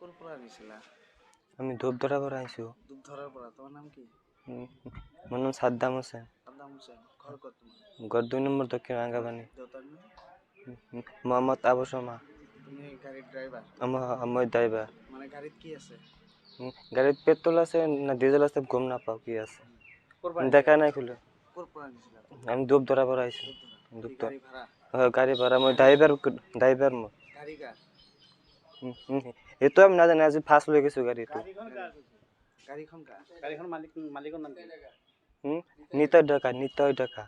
ক'ৰ পৰা আনিছিলা? আমি ধূপধৰা পৰা আহিছোঁ। ধূপধৰাৰ পৰা। তোমাৰ নাম কি? মোৰ নাম সাদ্দাম হোসেন। সাদ্দাম হোসেন। ঘৰ ক'ত তোমাৰ? ঘৰ 2 নম্বৰ দক্ষিণ ৰাঙ্গাপানি। দেউতাৰ নাম? মোহাম্মদ আবু শমা। তুমি গাড়ীৰ ড্ৰাইভাৰ? মই ড্ৰাইভাৰ। মানে গাড়ীত কি আছে? গাড়ীত পেট্ৰল আছে না ডিজেল আছে গম নাপাওঁ কি আছে। দেখা নাই খুলে। ক'ৰ পৰা আনিছিলা? আমি ধূপধৰা পৰা আহিছোঁ। কি গাড়ী ভাড়া? গাড়ী ভাড়া মই ড্ৰাইভাৰ মই। গাড়ী কাৰ? এইটো আমি নাজানো আজি ফাৰ্ষ্ট লৈ গৈছোঁ গাড়ীটো। গাড়ীখন কাৰ? গাড়ীখন মালিকৰ নাম কি? নিতয় ডেকা। নিতয় ডেকা।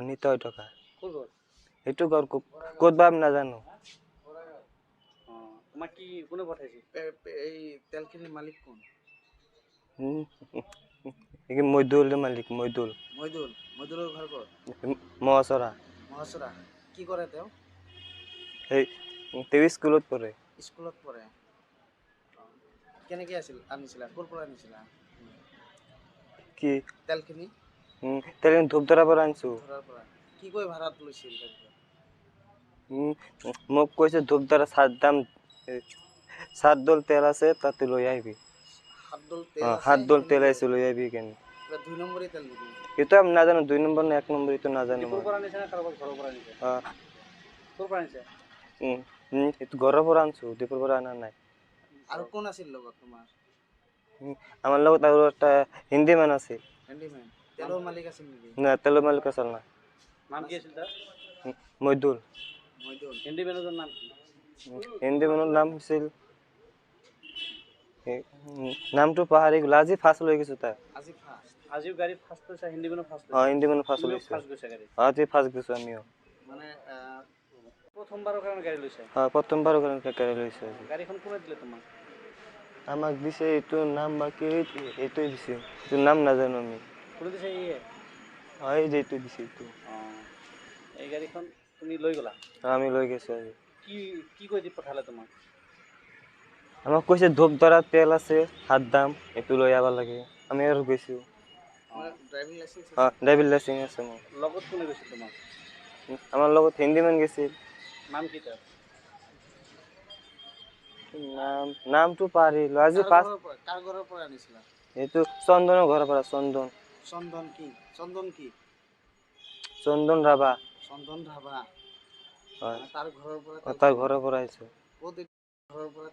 নিতয় ডেকা। ক'ৰ ঘৰ? এইটো ঘৰ ক'ত বা আমি নাজানো। তোমাক কি কোনে পঠাইছিল? এই তেলখিনিৰ মালিক কোন? মইদুল মালিক মইদুল। মইদুলৰ ঘৰ ক'ত? মহাচৰা। কি কৰে তেওঁ? তেওঁ স্কুলত পঢ়ে। স্কুলত পঢ়ে। কেনেকৈ আনিছিলা? ক'ৰ পৰা আনিছিলা? কি তেলখিনি? তেলখিনি ধূপধৰা পৰা আনিছোঁ। পৰা। কি কৈ ভাড়াত লৈছিল? মোক কৈছে ধূপধৰা 7 দল তেল আছে তাতে লৈ আহিবি। 7 দল তেল আছে লৈ আহিবি কেনে। 2 নম্বৰী তেল নেকি? এইটো আমি নাজানো 2 নম্বৰ না 1 নম্বৰ এইটো নাজানো। ক'ৰ পৰা আনিছে না কাৰোবাৰ ঘৰৰ পৰা আনিছে? ক'ৰ পৰা আনিছে? এইটো ঘৰৰ পৰা আনিছোঁ দীপৰ পৰা অনা নাই। আৰু কোন আছিল লগত তোমাৰ? আমাৰ লগত আৰু এটা হিন্দী মানুহ আছিল। তেলৰ মালিক আছিল নেকি? না তেলৰ মালিক আছিল না। নাম কি আছিল তাৰ? মইদুল। হিন্দী মানুহৰ নাম কি? হিন্দী মানুহৰ নাম আছিল নামটো পাহৰি গ'লো আজি ফাৰ্ষ্ট লৈ গৈছোঁ তাক। আজিও গাড়ী ফাৰ্ষ্ট লৈছা? হিন্দী মানুহ ফাৰ্ষ্ট লৈছা? হিন্দী মানুহ ফাৰ্ষ্ট লৈছোঁ। ফাৰ্ষ্ট গৈছে গাড়ী? আজি ফাৰ্ষ্ট গৈছোঁ আমিও। মানে প্ৰথমবাৰৰ কাৰণে গাড়ী লৈছে? প্ৰথমবাৰৰ কাৰণে গাড়ী লৈছোঁ আজি। গাড়ীখন কোনে দিলে তোমাক? আমাক দিছে এইটো নাম বাকী এইটোৱে দিছে। এইটো নাম নাজানো আমি। কোনে দিছে ইয়ে? এই যে এইটো দিছে এইটো। এই গাড়ীখন তুমি লৈ গ'লা? আমি লৈ গৈছোঁ আজি। কি কৈ দি পঠালে তোমাক? আমাক কৈছে ধূপধৰা তেল আছে 7 দাম এইটো লৈ আহিব লাগে। আমি আৰু গৈছোঁ। Driving licence? ড্ৰাইভিং লাইচেন্স আছে মোৰ। লগত কোনে গৈছিল তোমাৰ? আমাৰ লগত হিন্দী মানুহ গৈছিল। নাম কি তাৰ? নামটো পাহৰিলো আজি ফাৰ্ষ্ট। কাৰ ঘৰৰ পৰা আনিছিলা? এইটো চন্দনৰ ঘৰৰ পৰা চন্দন কি? চন্দন ৰাভা। চন্দন ৰাভা। হয়। তাৰ ঘৰৰ পৰা তাৰ ঘৰৰ পৰা আহিছোঁ। ক'ত ঘৰৰ পৰা